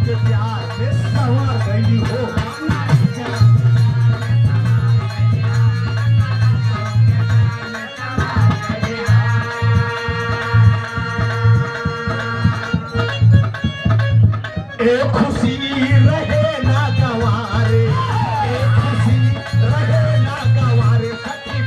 के प्यार में संवर गई हो। एक खुशी रहे ना गवारे, एक खुशी रहे ना गवारे सखी।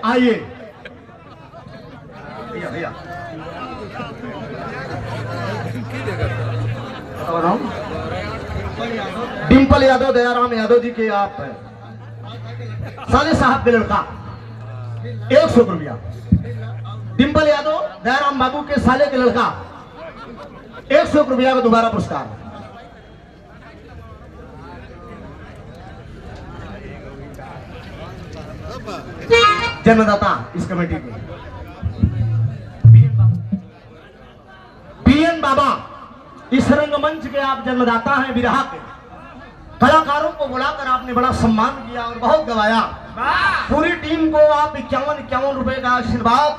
आइए भैया भैया डिम्पल यादव दयाराम यादव जी के आप साले साहब के लड़का 100 रुपया। डिम्पल यादव दयाराम बाबू के साले के लड़का 100 रुपया का दोबारा पुरस्कार। जन्मदाता इस कमेटी के बीएन बाबा, इस रंगमंच के आप जन्मदाता हैं। विरहा के कलाकारों को बुलाकर आपने बड़ा सम्मान किया और बहुत गवाया। पूरी टीम को आप 51 रुपए का आशीर्वाद,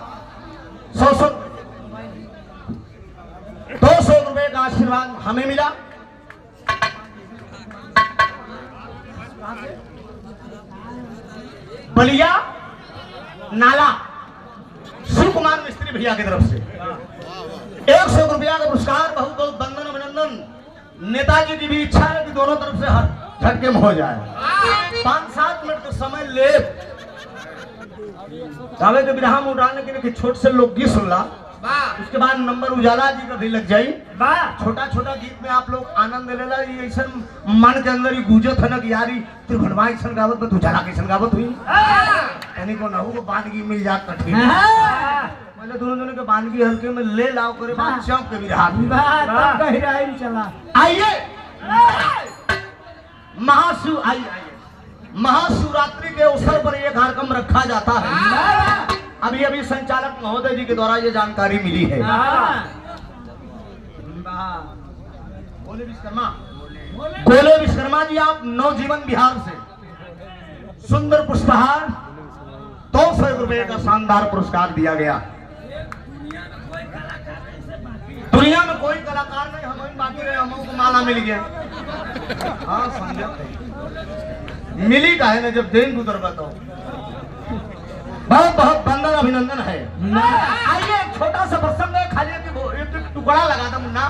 100 200 रुपए का आशीर्वाद हमें मिला। बलिया नाला शिव कुमार मिस्त्री भैया की तरफ से 100 रुपया का पुरस्कार। बहुत बहुत वंदन अभिनंदन। नेताजी की भी इच्छा है कि दोनों तरफ से हर झटके में हो जाए। 5-7 मिनट का समय ले जावे के विराम उड़ाने के लिए छोट से लोकगीत सुन ला। उसके बाद नंबर उजाला जी का भी लग जाई। छोटा छोटा गीत में आप लोग आनंद ले ला। ये ऐसा मन के अंदर ही गूंजत है ना कि यार त्रिभुवनवा ऐसा गावत में उजाला कैसा गावत हुई यानी को ना हो बानगी मिल जात कठिन। पहले दोनों के बानगी हल्के में ले लाओ करे बात चौक के विराह चला। आइए महाशिवरात्रि के अवसर पर यह कार्यक्रम रखा जाता है। अभी अभी संचालक महोदय जी के द्वारा ये जानकारी मिली है। गोले विश्वकर्मा जी, आप नवजीवन बिहार से सुंदर पुष्पहार 200 रुपए का शानदार पुरस्कार दिया गया। दुनिया में कोई कलाकार नहीं, हम बाकी रहे, हम को माला मिल गया। हाँ समझ मिली का है ना, जब दिन गुजरबा तो बहुत बहुत वंदन अभिनंदन है। आइए छोटा सा प्रसंग है, खाली एक टुकड़ा लगा दो मुन्ना।